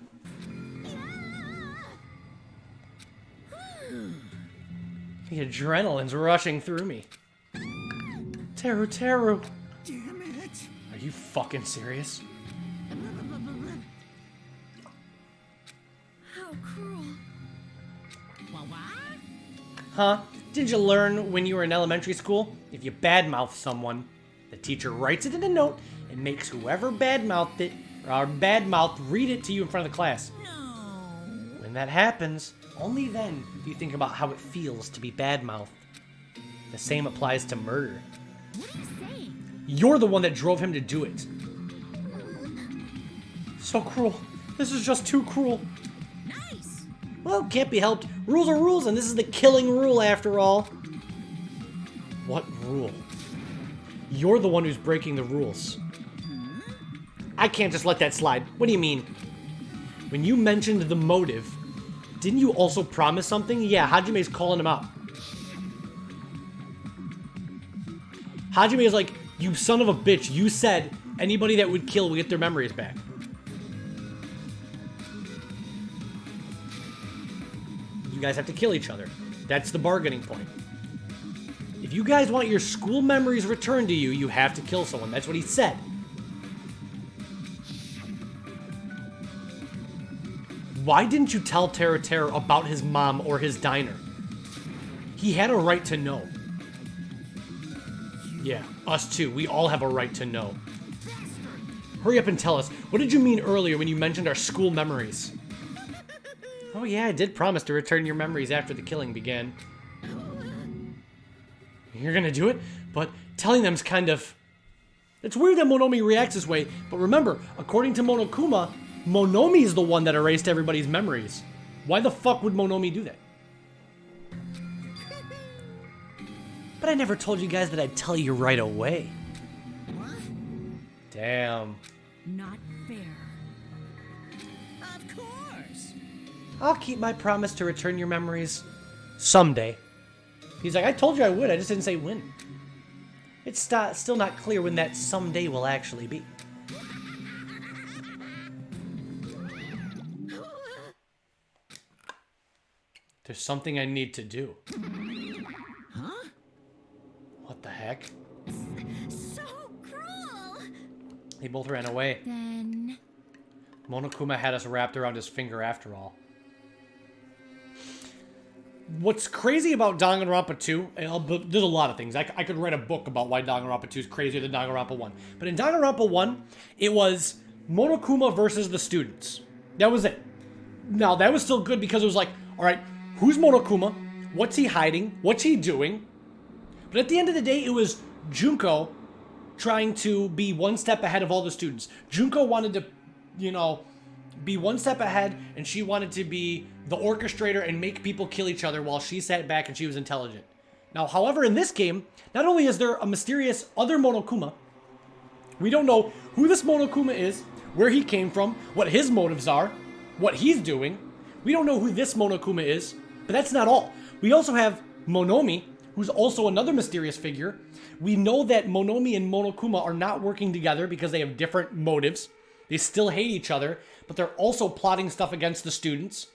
The adrenaline's rushing through me. Teru. Damn it. Are you fucking serious? How cruel. What? Huh? Did you learn when you were in elementary school? If you badmouth someone, the teacher writes it in a note and makes whoever badmouthed it or badmouthed read it to you in front of the class. No. When that happens, only then do you think about how it feels to be badmouthed. The same applies to murder. What are you saying? You're the one that drove him to do it. So cruel. This is just too cruel. Nice. Well, can't be helped. Rules are rules, and this is the killing rule after all. What rule? You're the one who's breaking the rules. I can't just let that slide. What do you mean? When you mentioned the motive, didn't you also promise something? Yeah, Hajime's calling him out. Hajime is like, you son of a bitch, you said anybody that would kill will get their memories back. You guys have to kill each other. That's the bargaining point. If you guys want your school memories returned to you, you have to kill someone. That's what he said. Why didn't you tell Teru about his mom or his diner? He had a right to know. Yeah, us too. We all have a right to know. Hurry up and tell us. What did you mean earlier when you mentioned our school memories? Oh yeah, I did promise to return your memories after the killing began. You're gonna do it? But telling them's kind of... It's weird that Monomi reacts this way, but remember, according to Monokuma, Monomi is the one that erased everybody's memories. Why the fuck would Monomi do that? But I never told you guys that I'd tell you right away. What? Damn. Not fair. Of course. I'll keep my promise to return your memories someday. He's like, I told you I would, I just didn't say when. It's still not clear when that someday will actually be. There's something I need to do. Huh? What the heck? So cruel. They both ran away. Then Monokuma had us wrapped around his finger after all. What's crazy about Danganronpa 2, there's a lot of things. I could write a book about why Danganronpa 2 is crazier than Danganronpa 1. But in Danganronpa 1, it was Monokuma versus the students. That was it. Now, that was still good because it was like, all right, who's Monokuma? What's he hiding? What's he doing? But at the end of the day, it was Junko trying to be one step ahead of all the students. Junko wanted to, be one step ahead, and she wanted to be the orchestrator and make people kill each other while she sat back and she was intelligent. Now, however, in this game, not only is there a mysterious other Monokuma, we don't know who this Monokuma is, where he came from, what his motives are, what he's doing. We don't know who this Monokuma is, but that's not all. We also have Monomi, who's also another mysterious figure. We know that Monomi and Monokuma are not working together because they have different motives. They still hate each other, but they're also plotting stuff against the students.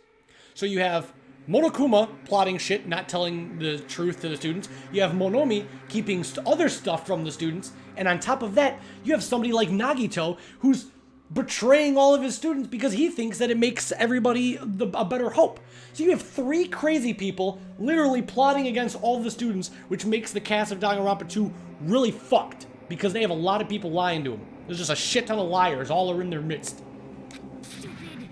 So you have Monokuma plotting shit, not telling the truth to the students. You have Monomi keeping other stuff from the students. And on top of that, you have somebody like Nagito who's betraying all of his students because he thinks that it makes everybody a better hope. So you have three crazy people literally plotting against all of the students, which makes the cast of Danganronpa 2 really fucked because they have a lot of people lying to them. There's just a shit ton of liars all are in their midst. stupid.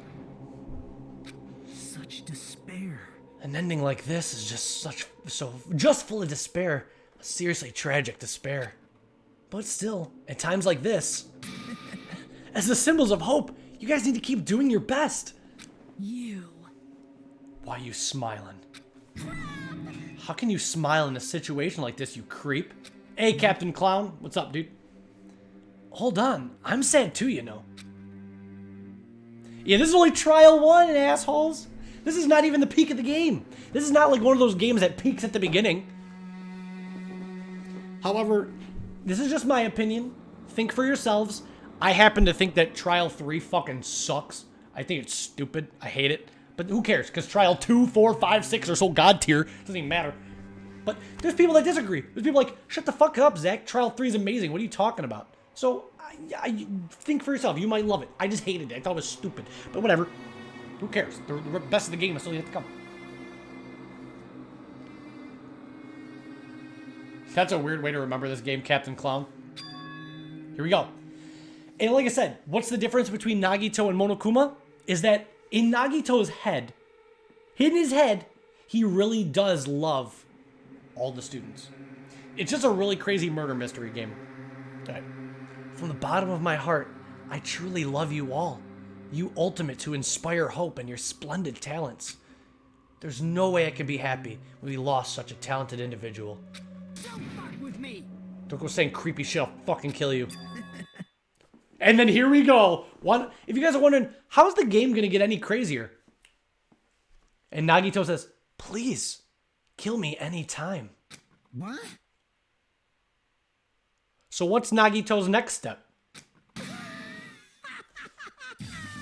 Such despair. An ending like this is just full of despair. A seriously tragic despair. But still, at times like this, as the symbols of hope, you guys need to keep doing your best. You. Why are you smiling? How can you smile in a situation like this, you creep? Hey, Captain Clown. What's up, dude? Hold on. I'm sad too, you know. Yeah, this is only trial 1, assholes. This is not even the peak of the game. This is not like one of those games that peaks at the beginning. However, this is just my opinion. Think for yourselves. I happen to think that Trial 3 fucking sucks. I think it's stupid. I hate it. But who cares? Because Trial 2, 4, 5, 6 are so god tier. Doesn't even matter. But there's people that disagree. There's people like, shut the fuck up, Zach. Trial 3 is amazing. What are you talking about? So, I think for yourself. You might love it. I just hated it. I thought it was stupid. But whatever. Who cares? The best of the game is still yet to come. That's a weird way to remember this game, Captain Clown. Here we go. And like I said, what's the difference between Nagito and Monokuma? Is that in Nagito's head, in his head, he really does love all the students. It's just a really crazy murder mystery game. Okay. From the bottom of my heart, I truly love you all. You ultimate to inspire hope and your splendid talents. There's no way I can be happy when we lost such a talented individual. Don't fuck with me. Don't go saying creepy shit, I'll fucking kill you. And then here we go. If you guys are wondering, how's the game gonna get any crazier? And Nagito says, please, kill me anytime. What? So what's Nagito's next step?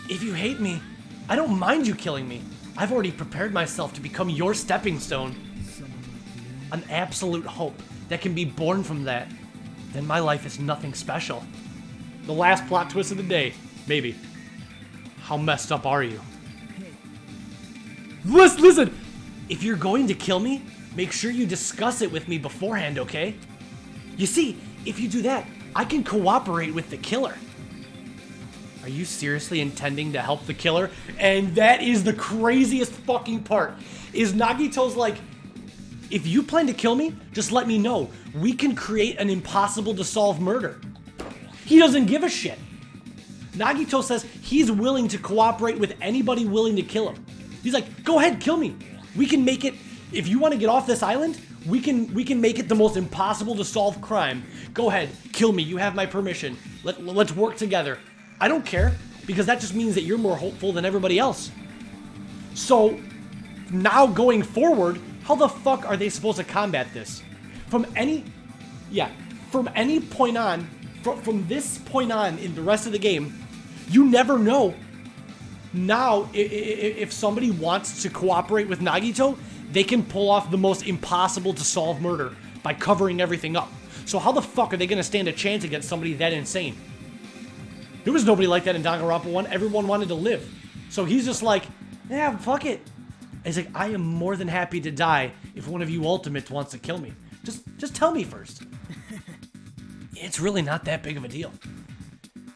If you hate me, I don't mind you killing me. I've already prepared myself to become your stepping stone. An absolute hope that can be born from that. Then my life is nothing special. The last plot twist of the day, maybe. How messed up are you? Listen! If you're going to kill me, make sure you discuss it with me beforehand, okay? You see, if you do that, I can cooperate with the killer. Are you seriously intending to help the killer? And that is the craziest fucking part. Is Nagito's like, if you plan to kill me, just let me know. We can create an impossible to solve murder. He doesn't give a shit. Nagito says he's willing to cooperate with anybody willing to kill him. He's like, go ahead, kill me. We can make it, if you want to get off this island, we can make it the most impossible to solve crime. Go ahead, kill me. You have my permission. Let's work together. I don't care, because that just means that you're more hopeful than everybody else. So, now going forward, how the fuck are they supposed to combat this? From any point on, from this point on in the rest of the game, you never know. Now, if somebody wants to cooperate with Nagito, they can pull off the most impossible to solve murder by covering everything up. So how the fuck are they gonna stand a chance against somebody that insane? There was nobody like that in Danganronpa 1. Everyone wanted to live. So he's just like, yeah, fuck it. And he's like, I am more than happy to die if one of you ultimates wants to kill me. Just tell me first. It's really not that big of a deal.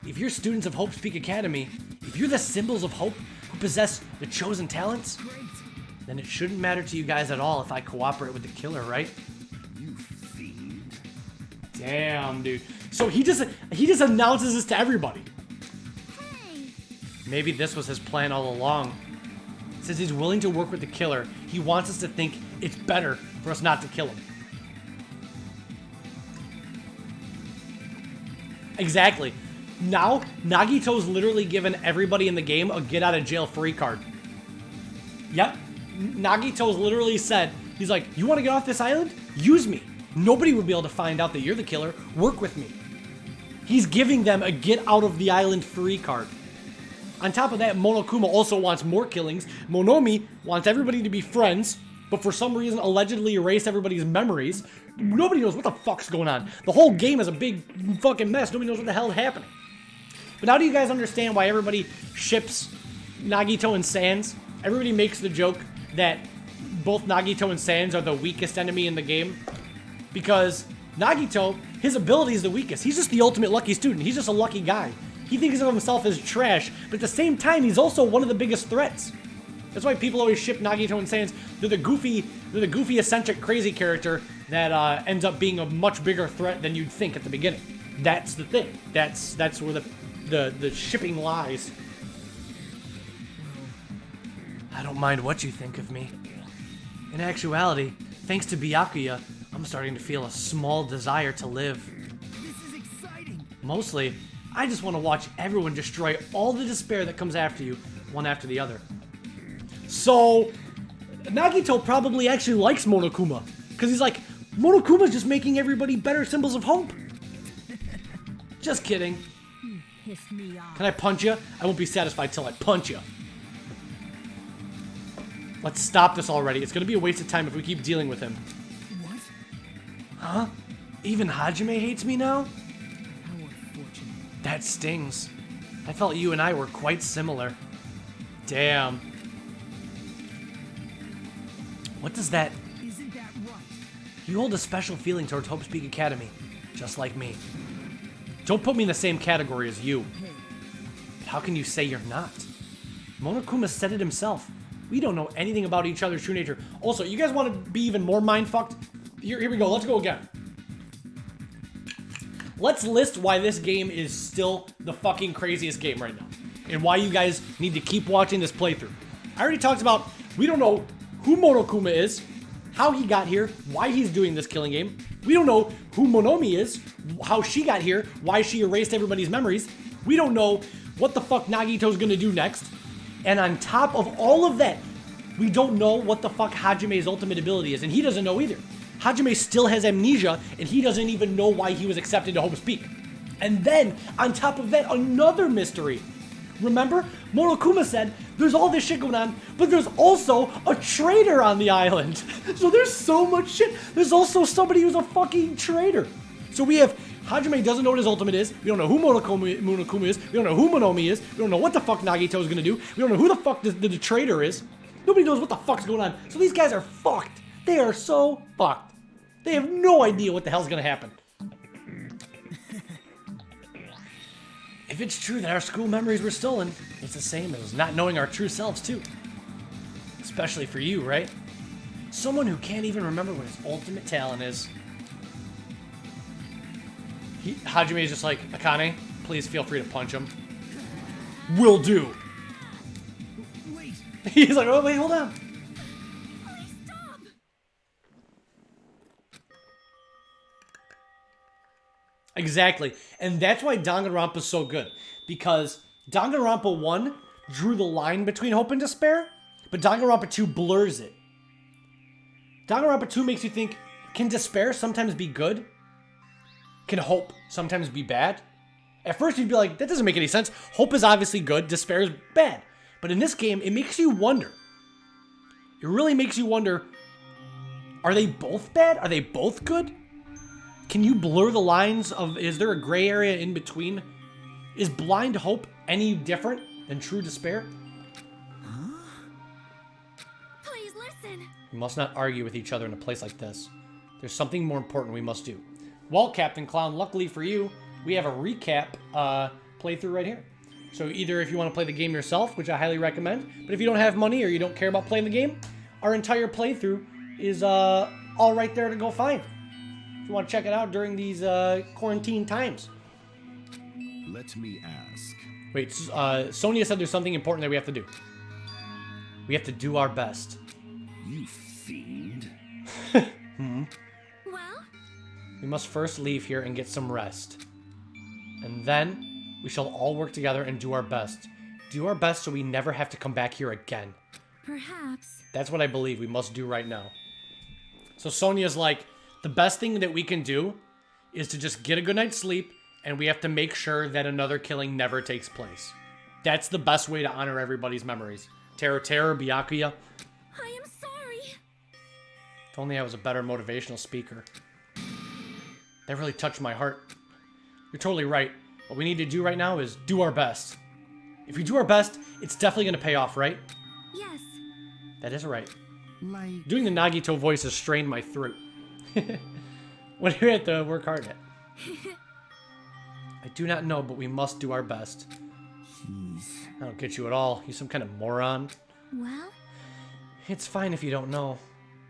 If you're students of Hope's Peak Academy, if you're the symbols of hope who possess the chosen talents, then it shouldn't matter to you guys at all if I cooperate with the killer, right? You fiend. Damn, dude. So he just announces this to everybody. Hey, Maybe this was his plan all along. Says he's willing to work with the killer. He wants us to think it's better for us not to kill him. Exactly. Now, Nagito's literally given everybody in the game a get out of jail free card. Yep. Nagito's literally said, he's like, you want to get off this island? Use me. Nobody will be able to find out that you're the killer. Work with me. He's giving them a get out of the island free card. On top of that, Monokuma also wants more killings. Monomi wants everybody to be friends, but for some reason allegedly erase everybody's memories. Nobody knows what the fuck's going on. The whole game is a big fucking mess. Nobody knows what the hell is happening. But now do you guys understand why everybody ships Nagito and Sans? Everybody makes the joke that both Nagito and Sans are the weakest enemy in the game. Because Nagito, his ability is the weakest. He's just the ultimate lucky student. He's just a lucky guy. He thinks of himself as trash, but at the same time, he's also one of the biggest threats. That's why people always ship Nagito and Sans. They're the goofy, eccentric, crazy character that ends up being a much bigger threat than you'd think at the beginning. That's the thing. That's where the shipping lies. I don't mind what you think of me. In actuality, thanks to Byakuya, I'm starting to feel a small desire to live. This is exciting. Mostly, I just want to watch everyone destroy all the despair that comes after you, one after the other. So, Nagito probably actually likes Monokuma, because he's like, Monokuma's just making everybody better symbols of hope. Just kidding. Pissed me off. Can I punch you? I won't be satisfied till I punch you. Let's stop this already. It's going to be a waste of time if we keep dealing with him. What? Huh? Even Hajime hates me now? How unfortunate. That stings. I felt you and I were quite similar. Damn. What does that... Isn't that right? You hold a special feeling towards Hope's Peak Academy, just like me. Don't put me in the same category as you. But how can you say you're not? Monokuma said it himself. We don't know anything about each other's true nature. Also, you guys want to be even more mind-fucked? Here we go. Let's go again. Let's list why this game is still the fucking craziest game right now. And why you guys need to keep watching this playthrough. I already talked about, we don't know who Monokuma is, how he got here, why he's doing this killing game. We don't know who Monomi is, how she got here, why she erased everybody's memories. We don't know what the fuck Nagito's gonna do next. And on top of all of that, we don't know what the fuck Hajime's ultimate ability is, and he doesn't know either. Hajime still has amnesia, and he doesn't even know why he was accepted to Hope's Peak. And then, on top of that, another mystery. Remember, Monokuma said, there's all this shit going on, but there's also a traitor on the island. So there's so much shit. There's also somebody who's a fucking traitor. So we have, Hajime doesn't know what his ultimate is. We don't know who Monokuma is. We don't know who Monomi is. We don't know what the fuck Nagito's gonna do. We don't know who the fuck the traitor is. Nobody knows what the fuck's going on. So these guys are fucked. They are so fucked. They have no idea what the hell's gonna happen. If it's true that our school memories were stolen, it's the same as not knowing our true selves too. Especially for you, right? Someone who can't even remember what his ultimate talent is. Hajime is just like, Akane, please feel free to punch him. Will do. Wait. He's like, oh wait, hold on. Please stop! Exactly. And that's why Danganronpa is so good. Because Danganronpa 1 drew the line between hope and despair, but Danganronpa 2 blurs it. Danganronpa 2 makes you think, can despair sometimes be good? Can hope sometimes be bad? At first you'd be like, that doesn't make any sense. Hope is obviously good, despair is bad. But in this game, it makes you wonder. It really makes you wonder, are they both bad? Are they both good? Can you blur the lines of, is there a gray area in between? Is blind hope any different than true despair? Please listen. We must not argue with each other in a place like this. There's something more important we must do. Well, Captain Clown, luckily for you, we have a recap playthrough right here. So either if you want to play the game yourself, which I highly recommend, but if you don't have money or you don't care about playing the game, our entire playthrough is all right there to go find. If you want to check it out during these quarantine times. Let me ask. Wait, Sonia said there's something important that we have to do. We have to do our best. You fiend. Well, We must first leave here and get some rest. And then we shall all work together and do our best. Do our best so we never have to come back here again. Perhaps. That's what I believe we must do right now. So Sonia's like, the best thing that we can do is to just get a good night's sleep, and we have to make sure that another killing never takes place. That's the best way to honor everybody's memories. Terror, Byakuya. I am sorry. If only I was a better motivational speaker. That really touched my heart. You're totally right. What we need to do right now is do our best. If we do our best, it's definitely going to pay off, right? Yes. That is right. Like, Doing the Nagito voice has strained my throat. What do we have to work hard at? I do not know, but we must do our best. jeez. I don't get you at all. You some kind of moron. Well, It's fine if you don't know.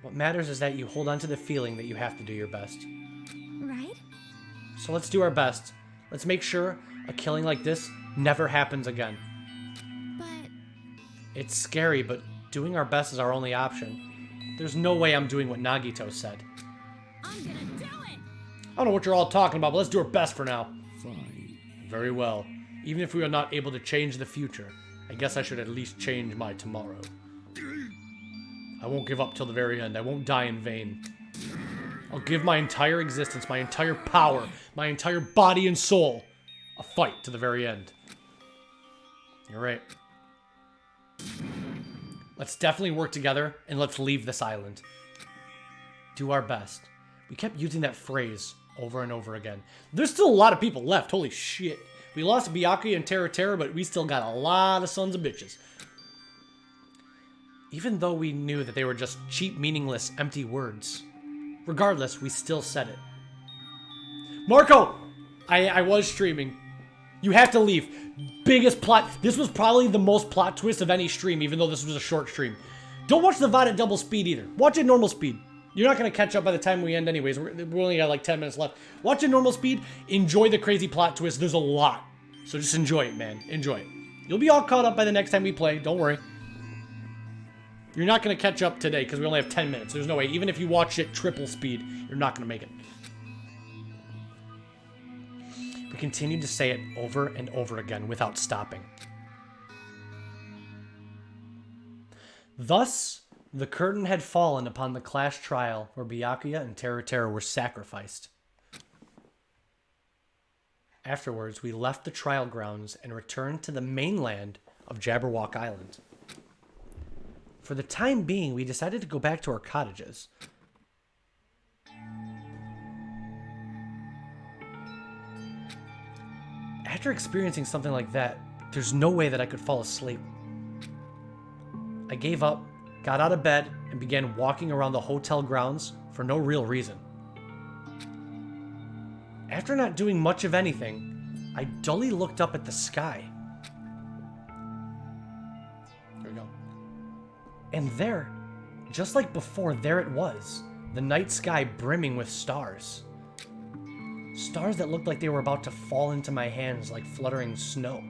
What matters is that you hold on to the feeling that you have to do your best. right? So let's do our best. Let's make sure a killing like this never happens again. But It's scary, but doing our best is our only option. There's no way I'm doing what Nagito said. I'm gonna do it. I don't know what you're all talking about, but let's do our best for now. Fine. Very well. Even if we are not able to change the future, I guess I should at least change my tomorrow. I won't give up till the very end. I won't die in vain. I'll give my entire existence, my entire power, my entire body and soul a fight to the very end. You're right. Let's definitely work together, and let's leave this island. Do our best. We kept using that phrase over and over again. There's still a lot of people left. Holy shit. We lost Byakuya and Terra, but we still got a lot of sons of bitches. Even though we knew that they were just cheap, meaningless, empty words. Regardless, we still said it. Marco! I was streaming. You have to leave. Biggest plot. This was probably the most plot twist of any stream, even though this was a short stream. Don't watch the VOD at double speed either. Watch it normal speed. You're not going to catch up by the time we end anyways. We only got like 10 minutes left. Watch it normal speed. Enjoy the crazy plot twist. There's a lot. So just enjoy it, man. Enjoy it. You'll be all caught up by the next time we play. Don't worry. You're not going to catch up today because we only have 10 minutes. There's no way. Even if you watch it triple speed, you're not going to make it. We continued to say it over and over again without stopping. Thus, the curtain had fallen upon the class trial where Byakuya and Terra were sacrificed. Afterwards, we left the trial grounds and returned to the mainland of Jabberwock Island. For the time being, we decided to go back to our cottages. After experiencing something like that, there's no way that I could fall asleep. I gave up, got out of bed, and began walking around the hotel grounds for no real reason. After not doing much of anything, I dully looked up at the sky. There we go. And there, just like before, there it was, the night sky brimming with stars. Stars that looked like they were about to fall into my hands like fluttering snow.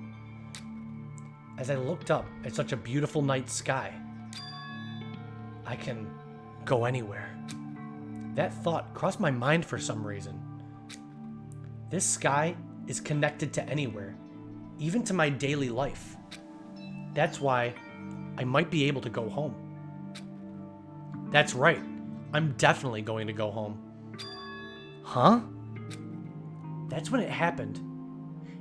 As I looked up at such a beautiful night sky, I can go anywhere. That thought crossed my mind for some reason. This sky is connected to anywhere, even to my daily life. That's why I might be able to go home. That's right, I'm definitely going to go home. Huh? That's when it happened.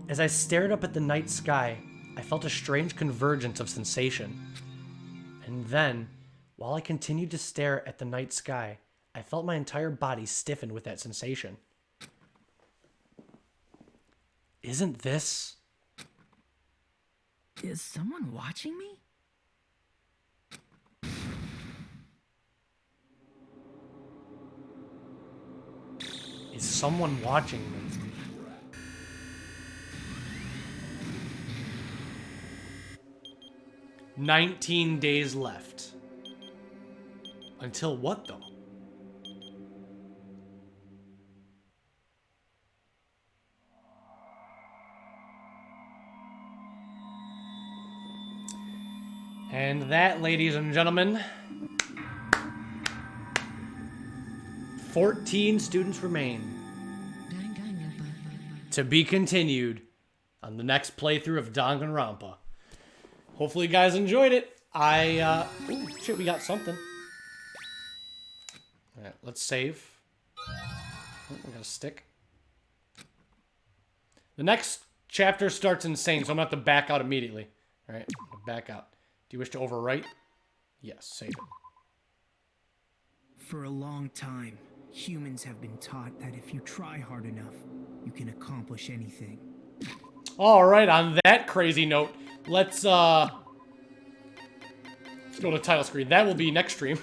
As I stared up at the night sky, I felt a strange convergence of sensation. And then, while I continued to stare at the night sky, I felt my entire body stiffen with that sensation. Isn't this... Is someone watching me? Is someone watching me? "19 days left. Until what, though? And that, ladies and gentlemen, 14 students remain. To be continued on the next playthrough of Danganronpa. Hopefully you guys enjoyed it. Ooh, shit, we got something. Alright, let's save. Oh, we got a stick. The next chapter starts insane, so I'm gonna have to back out immediately. Alright, back out. Do you wish to overwrite? Yes, save it. For a long time, humans have been taught that if you try hard enough, you can accomplish anything. Alright, on that crazy note, let's go to title screen. That will be next stream.